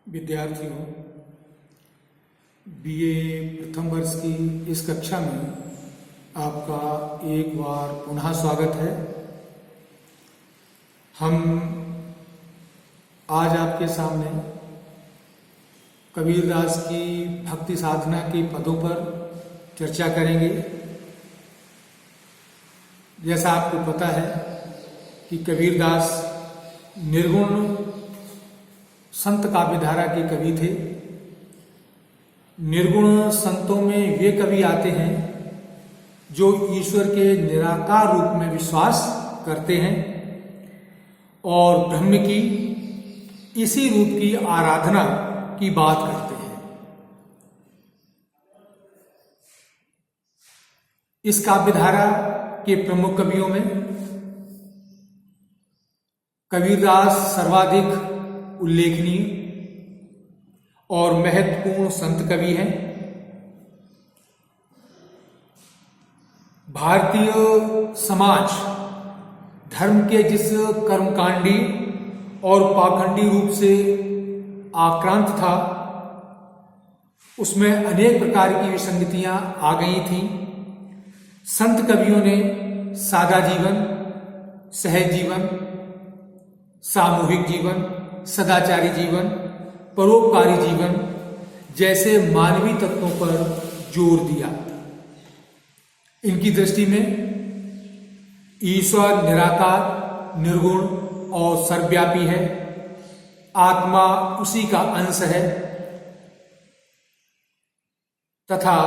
विद्यार्थियों, बीए प्रथम वर्ष की इस कक्षा में आपका एक बार पुनः स्वागत है। हम आज आपके सामने कबीरदास की भक्ति साधना के पदों पर चर्चा करेंगे। जैसा आपको पता है कि कबीरदास निर्गुण संत काव्यधारा के कवि थे। निर्गुण संतों में वे कवि आते हैं जो ईश्वर के निराकार रूप में विश्वास करते हैं और ब्रह्म की इसी रूप की आराधना की बात करते हैं। इस काव्यधारा के प्रमुख कवियों में कबीरदास सर्वाधिक उल्लेखनीय और महत्वपूर्ण संत कवि हैं। भारतीय समाज धर्म के जिस कर्मकांडी और पाखंडी रूप से आक्रांत था, उसमें अनेक प्रकार की विसंगतियां आ गई थीं। संत कवियों ने सादा जीवन, सहज जीवन, सामूहिक जीवन, सदाचारी जीवन, परोपकारी जीवन जैसे मानवीय तत्वों पर जोर दिया। इनकी दृष्टि में ईश्वर निराकार, निर्गुण और सर्वव्यापी है। आत्मा उसी का अंश है तथा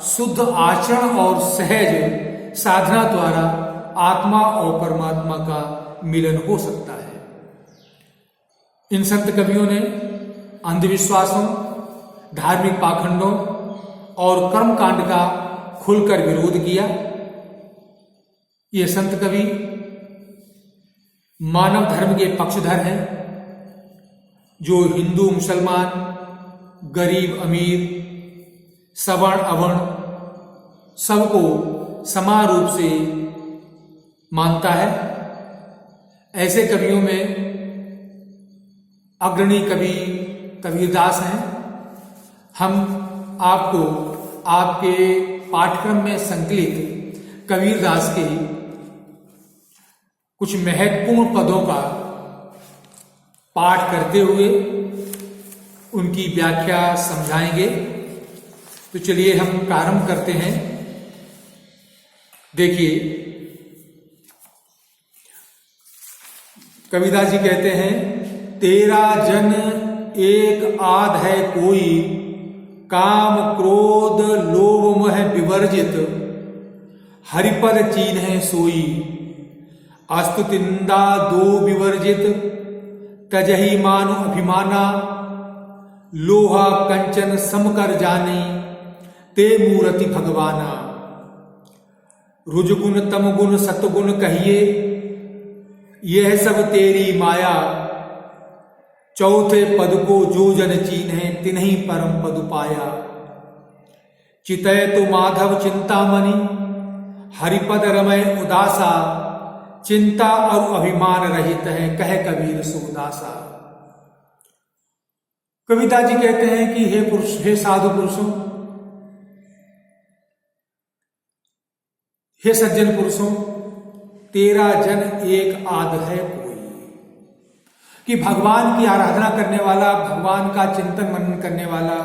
शुद्ध आचरण और सहज साधना द्वारा आत्मा और परमात्मा का मिलन हो सकता है। इन संत कवियों ने अंधविश्वासों, धार्मिक पाखंडों और कर्मकांड का खुलकर विरोध किया। ये संत कवि मानव धर्म के पक्षधर हैं, जो हिंदू मुसलमान, गरीब अमीर, सवर्ण अवर्ण सबको समान रूप से मानता है। ऐसे कवियों में अग्रणी कवि कबीरदास हैं। हम आपको आपके पाठ्यक्रम में संकलित कबीरदास के कुछ महत्वपूर्ण पदों का पाठ करते हुए उनकी व्याख्या समझाएंगे। तो चलिए हम प्रारंभ करते हैं। देखिए, कबीरदास जी कहते हैं, तेरा जन एक आध है कोई, काम क्रोध लोभ मोह विवर्जित, हरिपद चीन्ह सोई, अस्तु निंदा दो विवर्जित, तजहि मानु अभिमाना, लोहा कंचन समकर जानी, ते मूर्ति भगवाना, रुजगुण तमगुण सतगुण कहिए, यह सब तेरी माया, चौथे पद को जो जन चीन्हे तिन्हीं परम पद पाया, चितय तो माधव चिंतामणि, हरिपद रमय उदासा, चिंता और अभिमान रहित है कह कबीर सुदासा। कबीरदास जी कहते हैं कि हे पुरुष, हे साधु पुरुषों, हे सज्जन पुरुषों, तेरा जन एक आध है कोई। कि भगवान की आराधना करने वाला, भगवान का चिंतन मनन करने वाला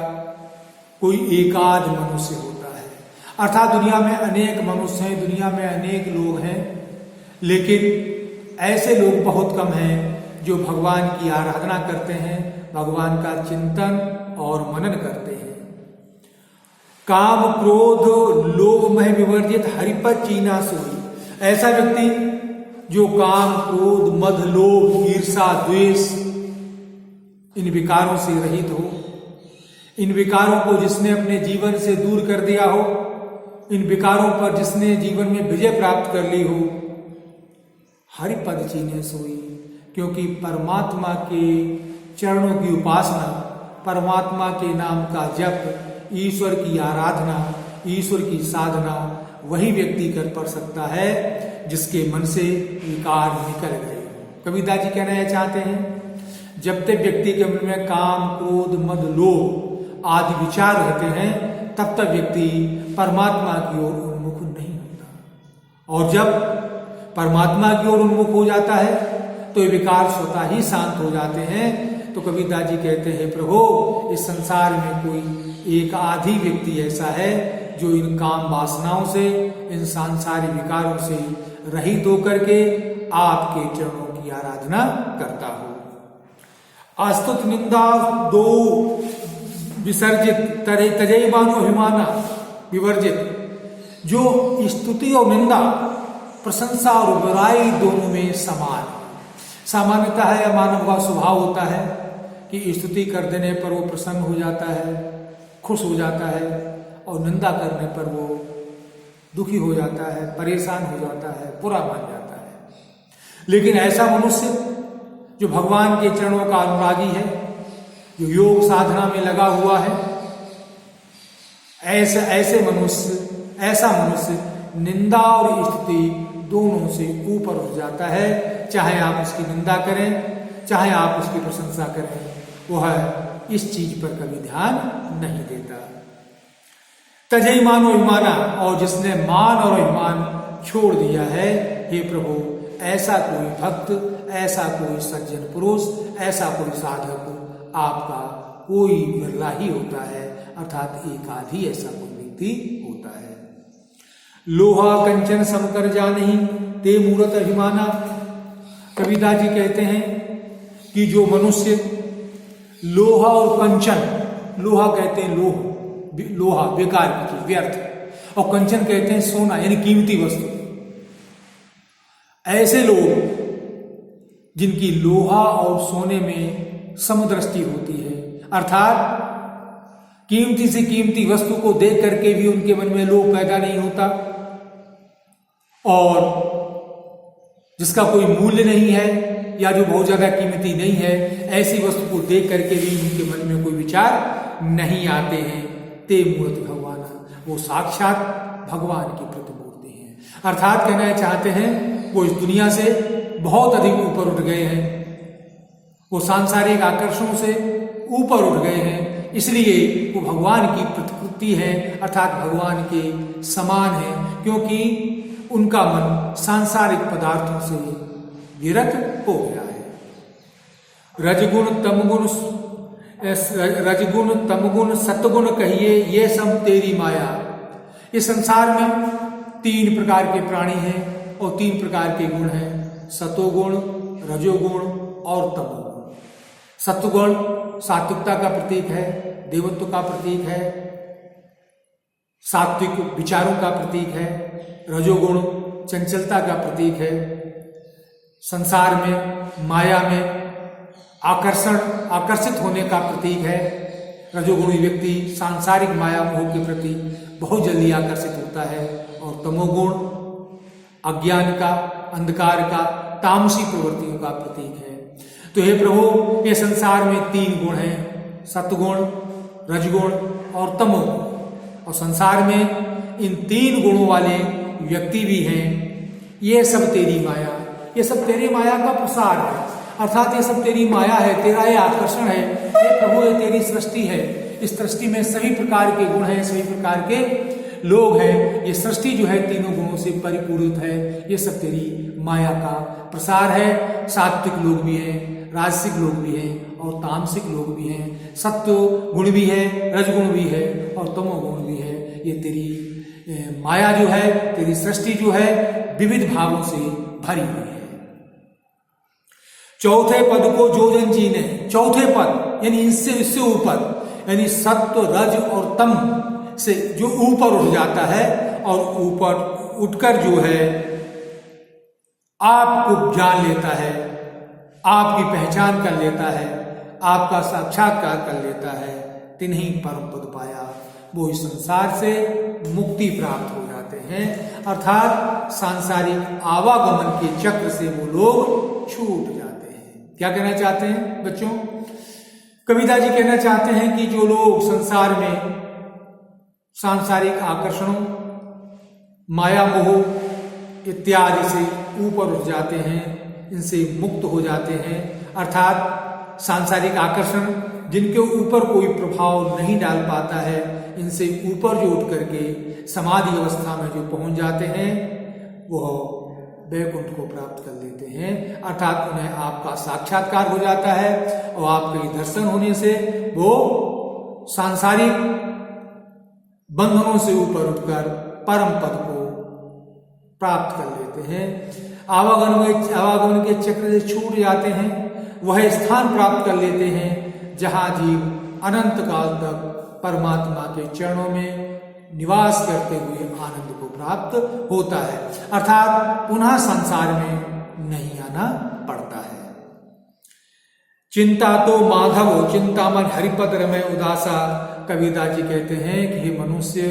कोई एकाध मनुष्य होता है। अर्थात दुनिया में अनेक मनुष्य हैं, दुनिया में अनेक लोग हैं, लेकिन ऐसे लोग बहुत कम हैं जो भगवान की आराधना करते हैं, भगवान का चिंतन और मनन करते हैं। काम क्रोध लोभ मोह विवर्जित, हरिपद चीन्ह सोई। ऐसा व्यक्ति जो काम क्रोध मद लोभ ईर्षा द्वेष इन विकारों से रहित हो, इन विकारों को जिसने अपने जीवन से दूर कर दिया हो, इन विकारों पर जिसने जीवन में विजय प्राप्त कर ली हो, हरिपद चीन्ह सोई। क्योंकि परमात्मा के चरणों की उपासना, परमात्मा के नाम का जप, ईश्वर की आराधना, ईश्वर की साधना वही व्यक्ति कर पा सकता है जिसके मन से विकार निकल गए। कबीरदास जी कहना चाहते हैं, जब तक व्यक्ति के मन में काम, क्रोध, मद, लोभ आदि विचार रहते हैं तब तक व्यक्ति परमात्मा की ओर उन्मुख नहीं होता। और जब परमात्मा की ओर उन्मुख हो जाता है तो ये विकार स्वतः ही शांत हो जाते हैं। तो कबीरदास जी कहते हैं, प्रभु इस संसार में कोई एक आधी व्यक्ति ऐसा है जो इन काम वासनाओं से, इन सांसारिक विकारों से रहित होकर के आपके चरणों की आराधना करता हो। अस्तुत निंदा दो विसर्जित तजय मानो अभिमाना विवर्जित। जो स्तुति और निंदा, प्रशंसा और बुराई दोनों में समान। सामान्यतः है मानव का स्वभाव होता है कि स्तुति कर देने पर वो प्रसन्न हो जाता है, खुश हो जाता है, और निंदा करने पर वो दुखी हो जाता है, परेशान हो जाता है, बुरा मान जाता है। लेकिन ऐसा मनुष्य जो भगवान के चरणों का अनुरागी है, जो योग साधना में लगा हुआ है, ऐसा मनुष्य निंदा और स्तुति दोनों से ऊपर उठ जाता है। चाहे आप उसकी निंदा करें, चाहे आप उसकी प्रशंसा करें, वह इस चीज पर कभी ध्यान नहीं देता। तजय मानो अभिमाना, और जिसने मान और अभिमान छोड़ दिया है, हे प्रभु ऐसा कोई भक्त, ऐसा कोई सज्जन पुरुष, ऐसा कोई साधक आपका कोई बिरला ही होता है, अर्थात एक आधी ऐसा कोई व्यक्ति होता है। लोहा कंचन समकर जानिहि ते मूरत अभिमाना। कबीरदास जी कहते हैं कि जो मनुष्य लोहा और कंचन, लोहा कहते हैं लोहा बेकार की चीज, व्यर्थ, और कंचन कहते हैं सोना यानी कीमती वस्तु। ऐसे लोग जिनकी लोहा और सोने में समदृष्टि होती है, अर्थात कीमती से कीमती वस्तु को देख करके भी उनके मन में लोभ पैदा नहीं होता, और जिसका कोई मूल्य नहीं है या जो बहुत ज्यादा कीमती नहीं है, ऐसी वस्तु को देख करके भी उनके मन में कोई विचार नहीं आते हैं। ते मूर्त भगवान, वो साक्षात भगवान की प्रतिमूर्ति हैं। अर्थात कहना चाहते हैं वो इस दुनिया से बहुत अधिक ऊपर उठ गए हैं, वो सांसारिक आकर्षणों से ऊपर उठ गए हैं, इसलिए वो भगवान की प्रतिकृति है, अर्थात भगवान के समान है, क्योंकि उनका मन सांसारिक पदार्थों से विरक्त हो गया है। रजगुण तमगुण सतगुण कहिए ये सब तेरी माया। इस संसार में 3 प्रकार के प्राणी हैं और 3 प्रकार के गुण हैं, सतोगुण, रजोगुण और तमोगुण। सत्वगुण सात्विकता का प्रतीक है, देवत्व का प्रतीक है, सात्विक विचारों का प्रतीक है। रजोगुण चंचलता का प्रतीक है, संसार में माया में आकर्षित होने का प्रतीक है। रजोगुणी व्यक्ति सांसारिक माया मोह के प्रति बहुत जल्दी आकर्षित होता है, और तमोगुण अज्ञान का, अंधकार का, तामसी प्रवृत्तियों का प्रतीक है। तो हे प्रभु, ये संसार में 3 गुण हैं, सत्गुण, रजगुण और तमोगुण, और संसार में इन 3 गुणों वाले व्यक्ति भी हैं। ये सब तेरी माया, ये सब तेरी माया का प्रसार है, अर्थात ये सब तेरी माया है, तेरा ये आकर्षण है। ये प्रभु ये तेरी सृष्टि है, इस सृष्टि में सभी प्रकार के गुण हैं, सभी प्रकार के लोग हैं। ये सृष्टि जो है 3 गुणों से परिपूरित है, ये सब तेरी माया का प्रसार है। सात्विक लोग भी हैं, राजसिक लोग भी हैं और तामसिक लोग भी हैं, सत्व गुण भी है, रजगुण भी है और तमोगुण भी है। ये तेरी माया जो है, तेरी सृष्टि जो है विविध भावों से भरी हुई है। चौथे पद को जो जन जीने, चौथे पद यानी इससे ऊपर, यानी सत्व, रज और तम से जो ऊपर उठ जाता है और ऊपर उठकर जो है आपको जान लेता है, आपकी पहचान कर लेता है, आपका साक्षात्कार कर लेता है, तिन्हीं परम पद पाया। वो इस संसार से मुक्ति प्राप्त हो जाते हैं, अर्थात सांसारिक आवागमन के चक्र से वो लोग छूट जाते हैं। क्या कहना चाहते हैं बच्चों? कबीरदास जी कहना चाहते हैं कि जो लोग संसार में सांसारिक आकर्षणों, माया मोह इत्यादि से ऊपर उठ जाते हैं, इनसे मुक्त हो जाते हैं, अर्थात सांसारिक आकर्षण जिनके ऊपर कोई प्रभाव नहीं डाल पाता है, इनसे ऊपर जो उठ करके समाधि अवस्था में जो पहुंच जाते हैं वह वैकुंठ को प्राप्त कर लेते हैं, अर्थात उन्हें आपका साक्षात्कार हो जाता है और आपके दर्शन होने से वो सांसारिक बंधनों से ऊपर उठकर परम पद को प्राप्त कर लेते हैं। आवागमन के चक्र से छूट जाते हैं, वह स्थान प्राप्त कर लेते हैं जहां जीव अनंत काल तक परमात्मा के चरणों में निवास करते हुए आनंद को प्राप्त होता है, अर्थात पुनः संसार में नहीं आना पड़ता है। चिंता तो माधव चिंतामन हरिपद रमय उदासा। कबीरदास जी कहते हैं कि हे मनुष्य,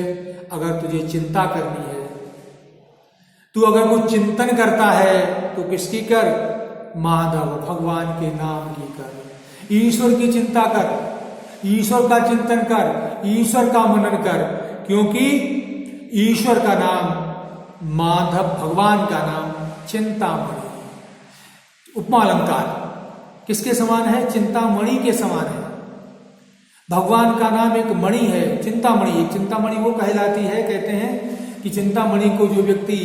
अगर तुझे चिंता करनी है, तू अगर कुछ चिंतन करता है तो किसकी कर? माधव भगवान के नाम की कर, ईश्वर की चिंता कर, ईश्वर का चिंतन कर, ईश्वर का मनन कर, क्योंकि ईश्वर का नाम माधव, भगवान का नाम चिंतामणि। उपमा अलंकार किसके समान है? चिंतामणि के समान है। भगवान का नाम एक मणि है, चिंतामणि। एक चिंतामणि वो कहलाती है, कहते हैं कि चिंतामणि को जो व्यक्ति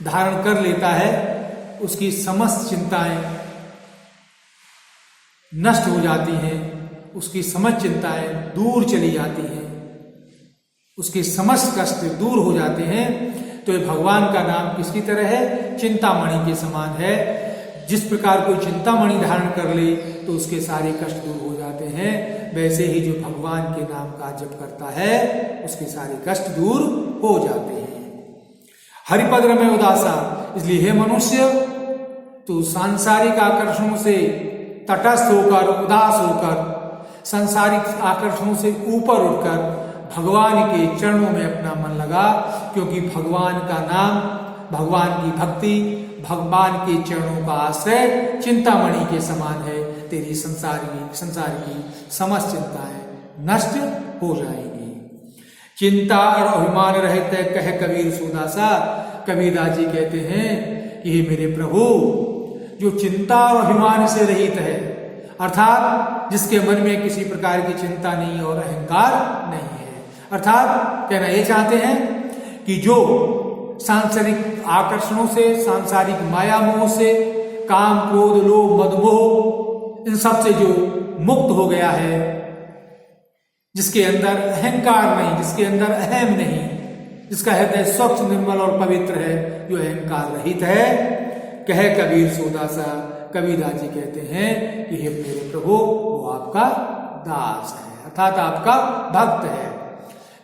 धारण कर लेता है उसकी समस्त चिंताएं नष्ट हो जाती हैं, उसकी समस्त चिंताएं दूर चली जाती हैं, उसके समस्त कष्ट दूर हो जाते हैं। तो ये भगवान का नाम किसकी तरह है? चिंतामणि के समान है। जिस प्रकार कोई चिंतामणि धारण कर ले तो उसके सारे कष्ट दूर हो जाते हैं, वैसे ही जो भगवान के नाम का जप करता है उसके सारे कष्ट दूर हो जाते हैं। हरिपद रमय उदासा, इसलिए हे मनुष्य, तू सांसारिक आकर्षणों से तटस्थ होकर, उदास होकर, सांसारिक आकर्षणों से ऊपर उठकर भगवान के चरणों में अपना मन लगा, क्योंकि भगवान का नाम, भगवान की भक्ति, भगवान के चरणों का आश्रय चिंतामणि के समान है। तेरी संसार की समस्त चिंताएं नष्ट हो जाएंगी। चिंता और अभिमान रहते कह कबीर सुदासा। कबीरदास जी कहते हैं कि हे मेरे प्रभु, जो चिंता और अभिमान से रहित है, अर्थात जिसके मन में किसी प्रकार की चिंता नहीं और अहंकार नहीं है, अर्थात कहना ये चाहते हैं कि जो सांसारिक आकर्षणों से, सांसारिक माया मोह से, काम क्रोध लोभ मद मोह, इन सब से जो मुक्त हो गया है, जिसके अंदर अहंकार नहीं, जिसके अंदर अहम नहीं, जिसका हृदय स्वच्छ निर्मल और पवित्र है, जो अहंकार रहित है, कहे कबीर सोदासा। कबीरदास जी कहते हैं कि हे मेरे प्रभु, वो आपका दास है, अर्थात आपका भक्त है।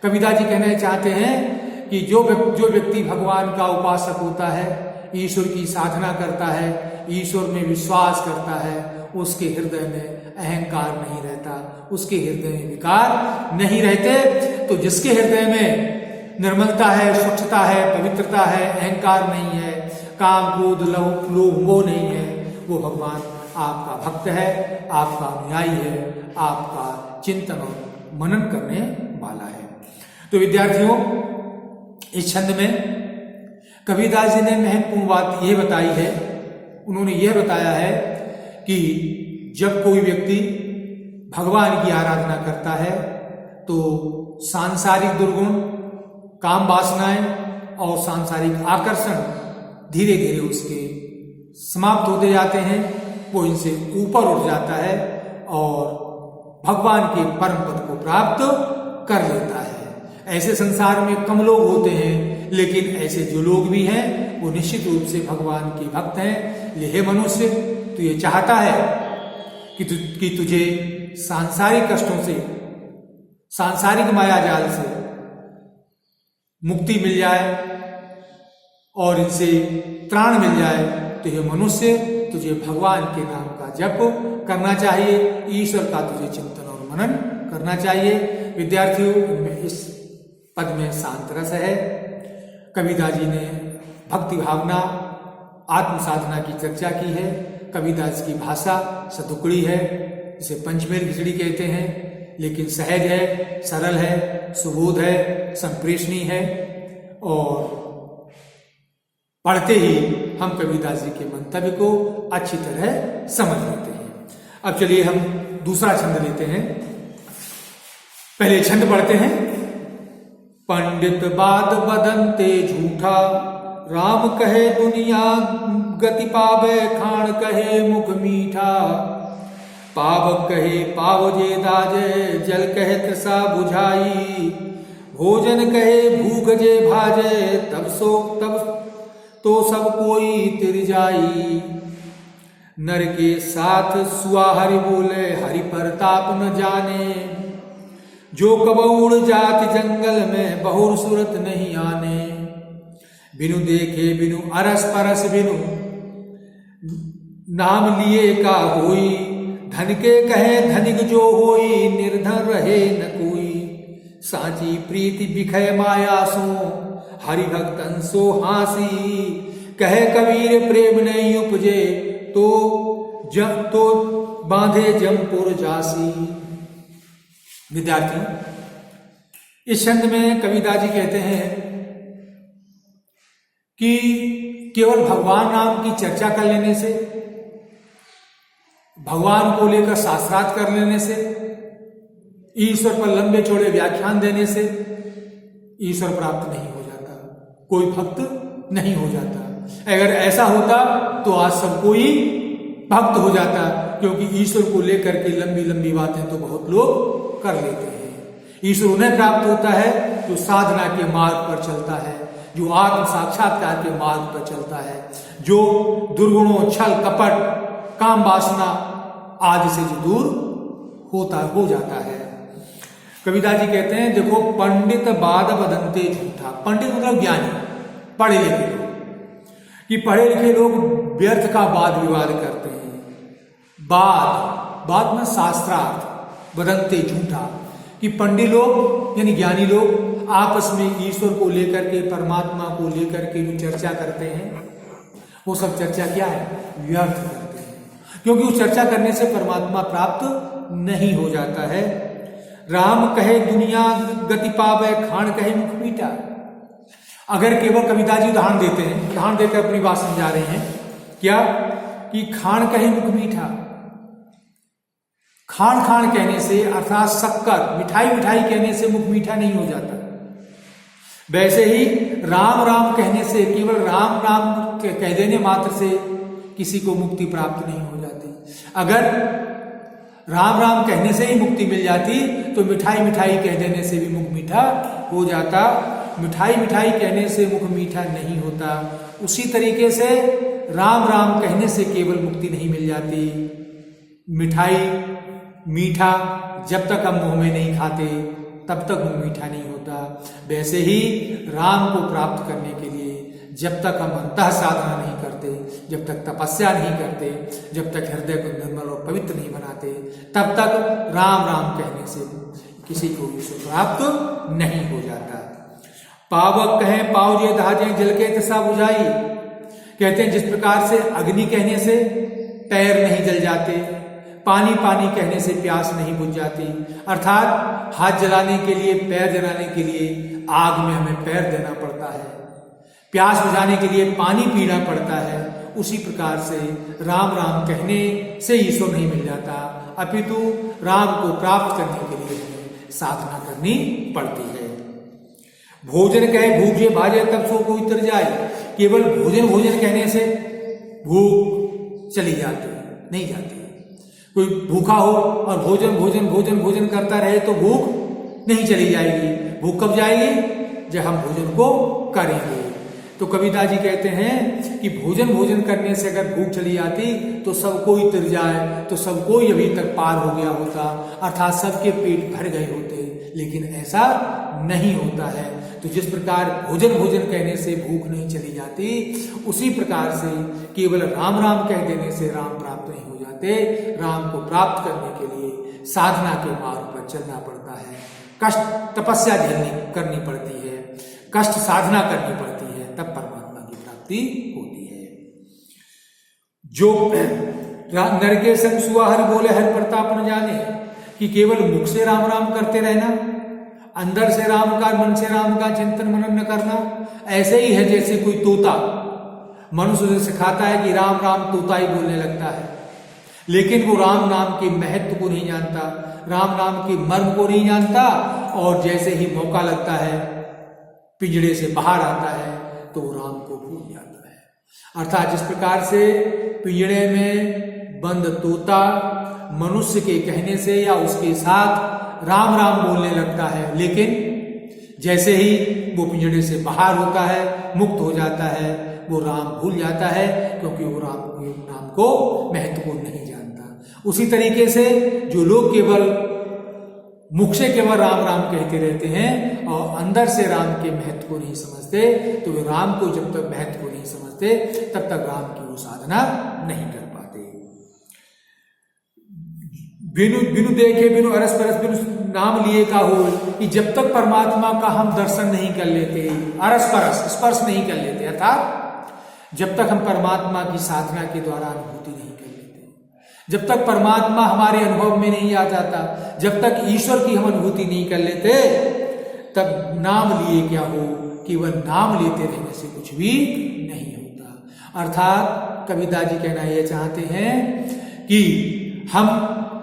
कबीरदास जी कहना चाहते हैं कि जो व्यक्ति भगवान का उपासक होता है, ईश्वर की साधना करता है, ईश्वर में विश्वास करता है, उसके हृदय में अहंकार नहीं रहता, उसके हृदय में विकार नहीं रहते। तो जिसके हृदय में निर्मलता है, स्वच्छता है, पवित्रता है, अहंकार नहीं है, काम क्रोध लोभ मोह नहीं है, वो भगवान आपका भक्त है, आपका अनुयायी है, आपका चिंतन और मनन करने वाला है। तो विद्यार्थियों, इस छंद में कबीरदास जी ने महत्वपूर्ण बात यह बताई है, उन्होंने यह बताया है कि जब कोई व्यक्ति भगवान की आराधना करता है तो सांसारिक दुर्गुण, काम वासनाएं और सांसारिक आकर्षण धीरे धीरे उसके समाप्त होते जाते हैं, वो इनसे ऊपर उठ जाता है और भगवान के परम पद को प्राप्त कर लेता है। ऐसे संसार में कम लोग होते हैं, लेकिन ऐसे जो लोग भी हैं वो निश्चित रूप से भगवान के भक्त हैं। हे मनुष्य, तू ये चाहता है कि तुझे सांसारिक कष्टों से, सांसारिक माया जाल से मुक्ति मिल जाए और इनसे त्राण मिल जाए, तो हे मनुष्य, तुझे भगवान के नाम का जप करना चाहिए, ईश्वर का तुझे चिंतन और मनन करना चाहिए। विद्यार्थियों, इनमें इस पद में शांत रस है। कबीरदास जी ने भक्ति भावना, आत्म साधना की चर्चा की है। कबीरदास की भाषा सतुकड़ी है, जिसे पंचमेल खिचड़ी कहते हैं, लेकिन सहज है, सरल है, सुबोध है, संप्रेषणीय है और पढ़ते ही हम कबीरदास जी के मंतव्य को अच्छी तरह समझ लेते हैं। अब चलिए हम दूसरा छंद लेते हैं। पहले छंद पढ़ते हैं। पंडित बात बदनते झूठा, राम कहे दुनिया गति पावे, खान कहे मुख मीठा। पावक कहे पावजे दाजे, जल कहे तृषा बुझाई। भोजन कहे भूख जे भाजे, तब तो सब कोई तिर जाई। नर के साथ सुआ हरि बोले, हरि प्रताप न जाने। जो कबूड़ जात जंगल में, बहुर सूरत नहीं आने। बिनु देखे बिनु अरस परस बिनु, नाम लिए का होई। धन के कहे धनिक जो होई, निर्धन रहे न कोई। साची प्रीति बिखय माया सो, हरि भक्तन सो हासी। कहे कबीर प्रेम नहीं उपजे, तो बांधे जमपुर जासी। विद्यार्थी, इस छंद में कविता जी कहते हैं कि केवल भगवान नाम की चर्चा कर लेने से, भगवान को लेकर शास्त्रार्थ कर लेने से, ईश्वर पर लंबे चौड़े व्याख्यान देने से ईश्वर प्राप्त नहीं हो जाता, कोई भक्त नहीं हो जाता। अगर ऐसा होता तो आज सब कोई भक्त हो जाता, क्योंकि ईश्वर को लेकर के लंबी लंबी बातें तो बहुत लोग कर लेते हैं। ईश्वर उन्हें प्राप्त होता है जो साधना के मार्ग पर चलता है, जो आत्म साक्षात्कार के मार्ग पर चलता है, जो दुर्गुणों, छल कपट, काम वासना आदि से जो दूर हो जाता है। कविता जी कहते हैं, देखो, पंडित बाद बदनते झूठा। पंडित मतलब ज्ञानी, पढ़े लिखे लोग, कि पढ़े लिखे लोग व्यर्थ का वाद विवाद करते हैं। बाद में शास्त्रार्थ, बदनते झूठा, कि पंडित लोग यानी ज्ञानी लोग आपस में ईश्वर को लेकर के, परमात्मा को लेकर के जो चर्चा करते हैं, वो सब चर्चा क्या है? व्यर्थ करते हैं, क्योंकि उस चर्चा करने से परमात्मा प्राप्त नहीं हो जाता है। राम कहे दुनिया गति पावे, खान कहे मुख मीठा। अगर केवल कविता जी उदाहरण देते हैं, उदाहरण देकर अपनी बात समझा रहे हैं, क्या कि खान कहे मुख मीठा। खान खान कहने से अर्थात शक्कर, मिठाई मिठाई कहने से मुख मीठा नहीं हो जाता। वैसे ही राम राम कहने से, केवल राम राम कह देने मात्र से किसी को मुक्ति प्राप्त नहीं हो जाती। अगर राम राम कहने से ही मुक्ति मिल जाती तो मिठाई मिठाई कह देने से भी मुख मीठा हो जाता। मिठाई मिठाई कहने से मुख मीठा नहीं होता। उसी तरीके से राम राम कहने से केवल मुक्ति नहीं मिल जाती। मिठाई मीठा जब तक हम मुंह में नहीं खाते तब तक मुंह मीठा नहीं होता। वैसे ही राम को प्राप्त करने के लिए जब तक हम अंतः साधना नहीं करते, जब तक तपस्या नहीं करते, जब तक हृदय को निर्मल और पवित्र नहीं बनाते, तब तक राम राम कहने से किसी को ईश्वर प्राप्त नहीं हो जाता। पावक कहे पावजे धाजे, जल के तसा बुझाई। कहते हैं जिस प्रकार से अग्नि कहने से पैर नहीं जल जाते, पानी पानी कहने से प्यास नहीं बुझ जाती, अर्थात हाथ जलाने के लिए, पैर जलाने के लिए आग में हमें पैर देना पड़ता है, प्यास बुझाने के लिए पानी पीना पड़ता है, उसी प्रकार से राम राम कहने से ईश्वर नहीं मिल जाता, अपितु राम को प्राप्त करने के लिए हमें साधना करनी पड़ती है। भोजन कहे भूख जे भाजे, तब सो कोई तर जाए। केवल भोजन भोजन कहने से भूख चली जाती नहीं जाती। कोई भूखा हो और भोजन भोजन भोजन भोजन करता रहे तो भूख नहीं चली जाएगी। भूख कब जाएगी? जब हम भोजन को करेंगे। तो कविता जी कहते हैं कि भोजन भोजन करने से अगर भूख चली जाती तो सब कोई तिर जाए, तो सब कोई अभी तक पार हो गया होता, अर्थात सबके पेट भर गए होते। लेकिन ऐसा नहीं होता है। तो जिस प्रकार भोजन भोजन कहने से भूख नहीं चली जाती, उसी प्रकार से केवल राम राम कह देने से राम प्राप्त नहीं हो जाते। राम को प्राप्त करने के लिए साधना के मार्ग पर चलना पड़ता है, कष्ट तपस्या झेलनी करनी पड़ती है, कष्ट साधना करनी पड़ती है, तब परमात्मा की प्राप्ति होती है। जो नर के संग सुआ हरि बोले, हरि प्रताप न जाने, कि केवल मुख से राम राम करते रहना, अंदर से राम का, मन से राम का चिंतन मनन न करना, ऐसे ही है जैसे कोई तोता मनुष्य से सिखाता है कि राम राम, तोता ही बोलने लगता है। लेकिन वो राम नाम के महत्व को नहीं जानता, राम नाम के मर्म को नहीं जानता, और जैसे ही मौका लगता है पिंजड़े से बाहर आता है तो वो राम को भूल जाता है। अर्थात जिस प्रकार से पिंजड़े में बंद तोता मनुष्य के कहने से या उसके साथ राम राम बोलने लगता है, लेकिन जैसे ही वो पिंजड़े से बाहर होता है, मुक्त हो जाता है, वो राम भूल जाता है, क्योंकि वो नाम को महत्व को नहीं जानता। उसी तरीके से जो लोग केवल मुख से केवल राम राम कहते रहते हैं और अंदर से राम के महत्व को नहीं समझते, तो वे राम को जब तक महत्व को नहीं समझते तब तक राम की वो साधना नहीं कर पाते। बिनु बिनु देखे बिनु अरस परस बिनु नाम लिए का हो, कि जब तक परमात्मा का हम दर्शन नहीं कर लेते, अरस परस स्पर्श नहीं कर लेते, अर्थात जब तक हम परमात्मा की साधना के द्वारा अनुभूति नहीं कर लेते, जब तक परमात्मा हमारे अनुभव में नहीं आ जाता, जब तक ईश्वर की हम अनुभूति नहीं कर लेते, तब नाम लिए क्या हो, केवल नाम लेते रहने से कुछ भी नहीं होता। अर्थात कबीरदास जी कहना यह चाहते हैं कि हम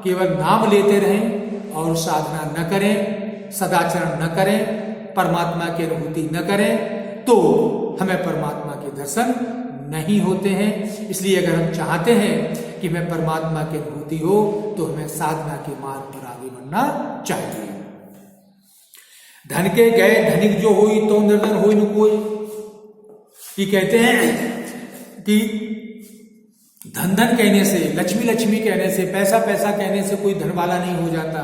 केवल नाम लेते रहें और साधना न करें, सदाचरण न करें, परमात्मा की अनुभूति न करें, तो हमें परमात्मा के दर्शन नहीं होते हैं। इसलिए अगर हम चाहते हैं कि हमें परमात्मा की अनुभूति हो, तो हमें साधना के मार्ग पर आगे बढ़ना चाहिए। धन के गए धनिक जो हुई तो निर्धन होई न कोई, ये कहते हैं कि धन धन कहने से, लक्ष्मी लक्ष्मी कहने से, पैसा पैसा कहने से कोई धन वाला नहीं हो जाता।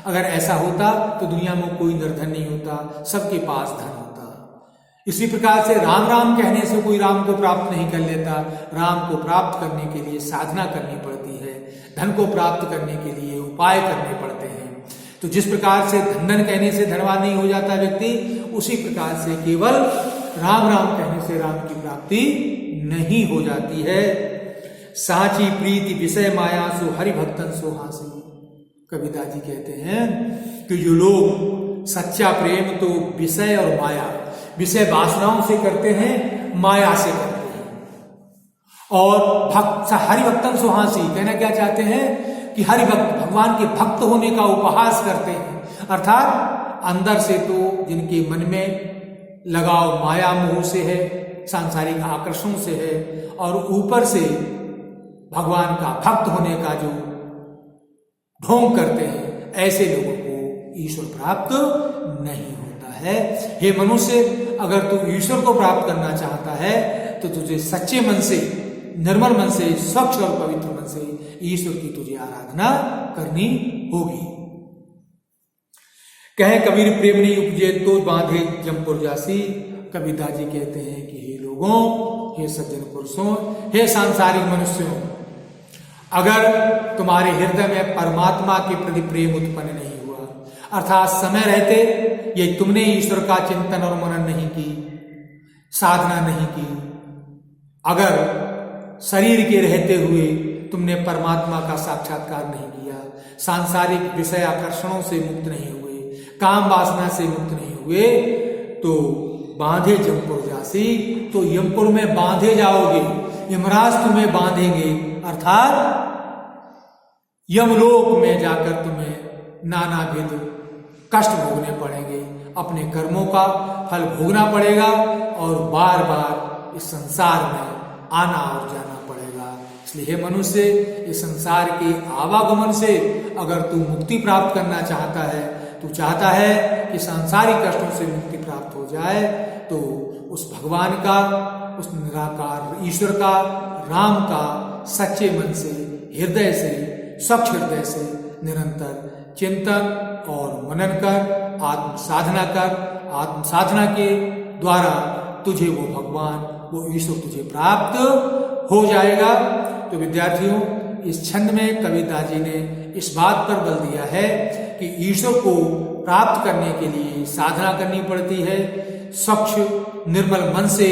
अगर ऐसा होता तो दुनिया में कोई निर्धन नहीं होता, सबके पास धन होता। इसी प्रकार से राम राम कहने से कोई राम को प्राप्त नहीं कर लेता। राम को प्राप्त करने के लिए साधना करनी पड़ती है, धन को प्राप्त करने के लिए उपाय करने पड़ते हैं। तो जिस प्रकार से धन धन कहने से धनवान नहीं हो जाता व्यक्ति, उसी प्रकार से केवल राम राम कहने से राम की प्राप्ति नहीं हो जाती है। साची प्रीति विषय माया सो हरि भक्तन सो हासी। कबीरदास जी कहते हैं कि जो लोग सच्चा प्रेम तो विषय और माया, विषय वासनाओं से करते हैं, माया से करते हैं। और भक्त हरि भक्तन सो हासी कहना क्या चाहते हैं कि हरि भक्त भगवान के भक्त होने का उपहास करते हैं। अर्थात अंदर से तो जिनके मन में लगाव माया मोह से है, सांसारिक आकर्षण से है, और ऊपर से भगवान का भक्त होने का जो ढोंग करते हैं, ऐसे लोगों को ईश्वर प्राप्त नहीं होता है। हे मनुष्य, अगर तू ईश्वर को प्राप्त करना चाहता है तो तुझे सच्चे मन से, निर्मल मन से, स्वच्छ और पवित्र मन से ईश्वर की तुझे आराधना करनी होगी। कहे कबीर प्रेम नहीं उपजे तो बांधे जमपुर जासी। कबीरदास जी कहते हैं कि हे लोगों, हे सज्जन पुरुषों, हे सांसारिक मनुष्यों, अगर तुम्हारे हृदय में परमात्मा के प्रति प्रेम उत्पन्न नहीं हुआ, अर्थात समय रहते ये तुमने ईश्वर का चिंतन और मनन नहीं की, साधना नहीं की, अगर शरीर के रहते हुए तुमने परमात्मा का साक्षात्कार नहीं किया, सांसारिक विषय आकर्षणों से मुक्त नहीं हुए, काम वासना से मुक्त नहीं हुए, तो बांधे जमपुर जासी, तो यमपुर में बांधे जाओगे, यमराज तुम्हें बांधेंगे। अर्थात यमलोक में जाकर तुम्हें नानाविध कष्ट भोगने पड़ेंगे, अपने कर्मों का फल भोगना पड़ेगा, और बार बार इस संसार में आना और जाना पड़ेगा। इसलिए हे मनुष्य, इस संसार के आवागमन से अगर तू मुक्ति प्राप्त करना चाहता है, तू चाहता है कि सांसारिक कष्टों से मुक्ति प्राप्त हो जाए, तो उस भगवान का, उस निराकार ईश्वर का, राम का सच्चे मन से, हृदय से, स्वच्छ हृदय से निरंतर चिंतन और मनन कर, आत्म साधना कर। आत्म साधना के द्वारा तुझे वो भगवान, वो ईश्वर तुझे प्राप्त हो जाएगा। तो विद्यार्थियों, इस छंद में कबीरदास जी ने इस बात पर बल दिया है कि ईश्वर को प्राप्त करने के लिए साधना करनी पड़ती है, स्वच्छ निर्मल मन से,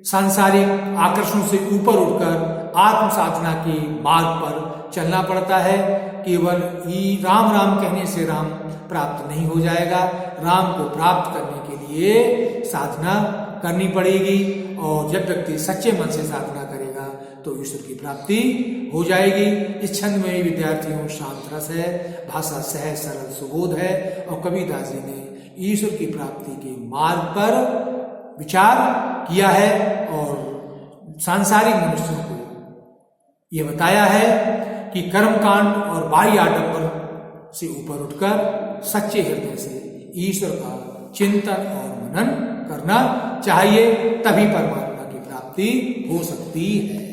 सांसारिक आकर्षण से ऊपर उठकर आत्म साधना के मार्ग पर चलना पड़ता है। केवल राम राम कहने से राम प्राप्त नहीं हो जाएगा, राम को प्राप्त करने के लिए साधना करनी पड़ेगी। और जब व्यक्ति सच्चे मन से साधना करेगा तो ईश्वर की प्राप्ति हो जाएगी। इस छंद में विद्यार्थियों शांत रस है, भाषा सहज सरल सुबोध है और कबीरदास जी ने ईश्वर की प्राप्ति के मार्ग पर विचार किया है और सांसारिक मनुष्यों को यह बताया है कि कर्मकांड और बाह्य आडंबर से ऊपर उठकर सच्चे हृदय से ईश्वर का चिंतन और मनन करना चाहिए, तभी परमात्मा की प्राप्ति हो सकती है।